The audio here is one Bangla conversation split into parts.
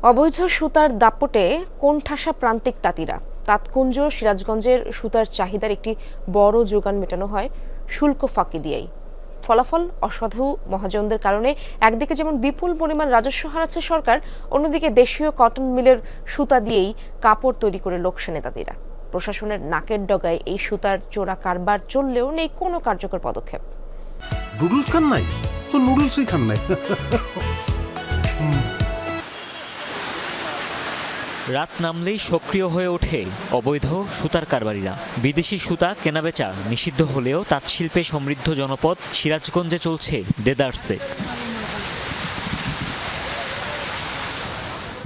অবৈধ সুতার দাপটে কোণঠাসা প্রান্তিক তাঁতিরা। তাঁতকুঞ্জ সিরাজগঞ্জের সুতার চাহিদার একটি বড় যোগান মেটানো হয় শুল্ক ফাঁকি দিয়েই। ফলাফল অসাধু মহাজনদের কারণে একদিকে যেমন বিপুল পরিমাণ রাজস্ব হারাচ্ছে সরকার, অন্যদিকে দেশীয় কটন মিলের সুতা দিয়েই কাপড় তৈরি করে লোকসানে তাঁতিরা। প্রশাসনের নাকের ডগায় এই সুতার চোরা কারবার চললেও নেই কোনো কার্যকর পদক্ষেপ। নুডলস খান নাই তো নুডলসই খান নাই। রাত নামলেই সক্রিয় হয়ে ওঠে অবৈধ সুতার কারবারিরা। বিদেশি সুতা কেনাবেচা নিষিদ্ধ হলেও তাঁতশিল্পে সমৃদ্ধ জনপদ সিরাজগঞ্জে চলছে দেদারসে।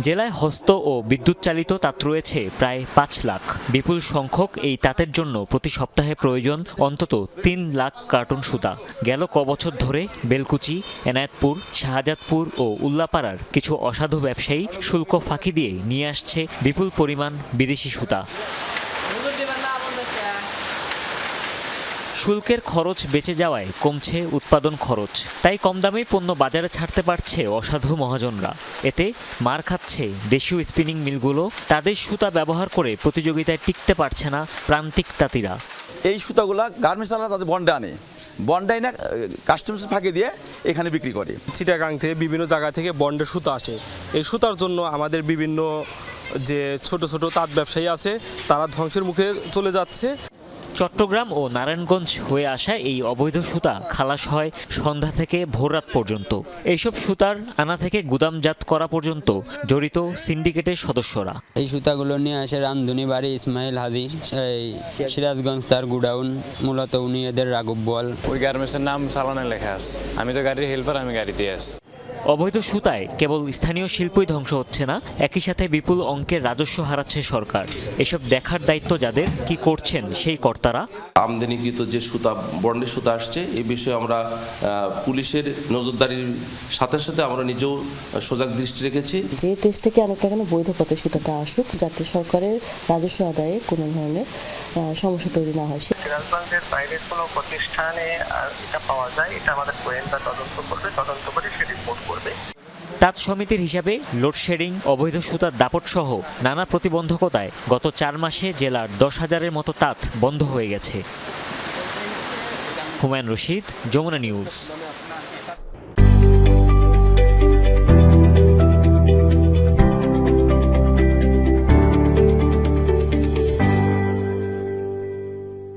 জেলায় হস্ত ও বিদ্যুৎ চালিত তাঁত রয়েছে প্রায় 5 লাখ। বিপুল সংখ্যক এই তাঁতের জন্য প্রতি সপ্তাহে প্রয়োজন অন্তত 3 লাখ কার্টন সুতা। গেল কবছর ধরে বেলকুচি, এনায়েতপুর, শাহজাদপুর ও উল্লাপাড়ার কিছু অসাধু ব্যবসায়ী শুল্ক ফাঁকি দিয়ে নিয়ে আসছে বিপুল পরিমাণ বিদেশি সুতা। শুল্কের খরচ বেঁচে যাওয়ায় কমছে উৎপাদন খরচ, তাই কম দামে পণ্য বাজারে ছাড়তে পারছে অসাধু মহাজনরা। এতে মার খাচ্ছে দেশীয় স্পিনিং মিলগুলো। তাদের সুতা ব্যবহার করে প্রতিযোগিতায় টিকতে পারছে না প্রান্তিক তাঁতিরা। এই সুতাগুলা গার্মেন্টস আলা তাদের বন্ডে আনে, বন্ডে না কাস্টমস ফাঁকি দিয়ে এখানে বিক্রি করে। চিটাগাং থেকে বিভিন্ন জায়গা থেকে বন্ডের সুতা আসে। এই সুতার জন্য আমাদের বিভিন্ন যে ছোট ছোট তাঁত ব্যবসায়ী আছে তারা ধ্বংসের মুখে চলে যাচ্ছে। চট্টগ্রাম ও নারায়ণগঞ্জ হয়ে আসা এই অবৈধ সুতা খালাস হয় সন্ধ্যা থেকে ভোররাত পর্যন্ত। এইসব সুতার আনা থেকে গুদামজাত করা পর্যন্ত জড়িত সিন্ডিকেটের সদস্যরা। এই সুতাগুলো নিয়ে আসে রান্ধুনি বাড়ি ইসমাইল হাদি, এই সিরাজগঞ্জ তার গুডাউন, মূলত উনি এদের রাঘব বল। ওই গার্মেন্টসের নাম চালানে লেখা আছে। আমি তো গাড়ির হেল্পার, আমি গাড়িতে আছি। অবৈধ সুতায় কেবল স্থানীয় শিল্পই ধ্বংস হচ্ছে না, একই সাথে বিপুল অঙ্কের রাজস্ব হারাচ্ছে সরকার। এসব দেখার দায়িত্ব যাদের, কি করছেন সেই কর্তারা। আমদানিকৃত যে সুতা, বন্ডের সুতা আসছে, এই বিষয়ে আমরা পুলিশের নজরদারির সাথে সাথে আমরা নিজেও সজাগ দৃষ্টি রেখেছি। যে দেশ থেকে অনেকটা কেন বৈধ পথে সুতাটা আসুক, যাতে সরকারের রাজস্ব আদায়ে কোনো ধরনের সমস্যা তৈরি না হয়। সিরাজগঞ্জের বাইরের কোনো প্রতিষ্ঠানে এটা পাওয়া যায়, এটা আমাদের গোয়েন্দা তদন্ত করবে, তদন্ত করে সে রিপোর্ট করবে। তাঁত সমিতির হিসাবে লোডশেডিং, অবৈধ সুতার দাপট সহ নানা প্রতিবন্ধকতায় গত 4 মাসে জেলার 10,000-এর মতো তাঁত বন্ধ হয়ে গেছে। হুমায়ুন রশিদ, যমুনা নিউজ।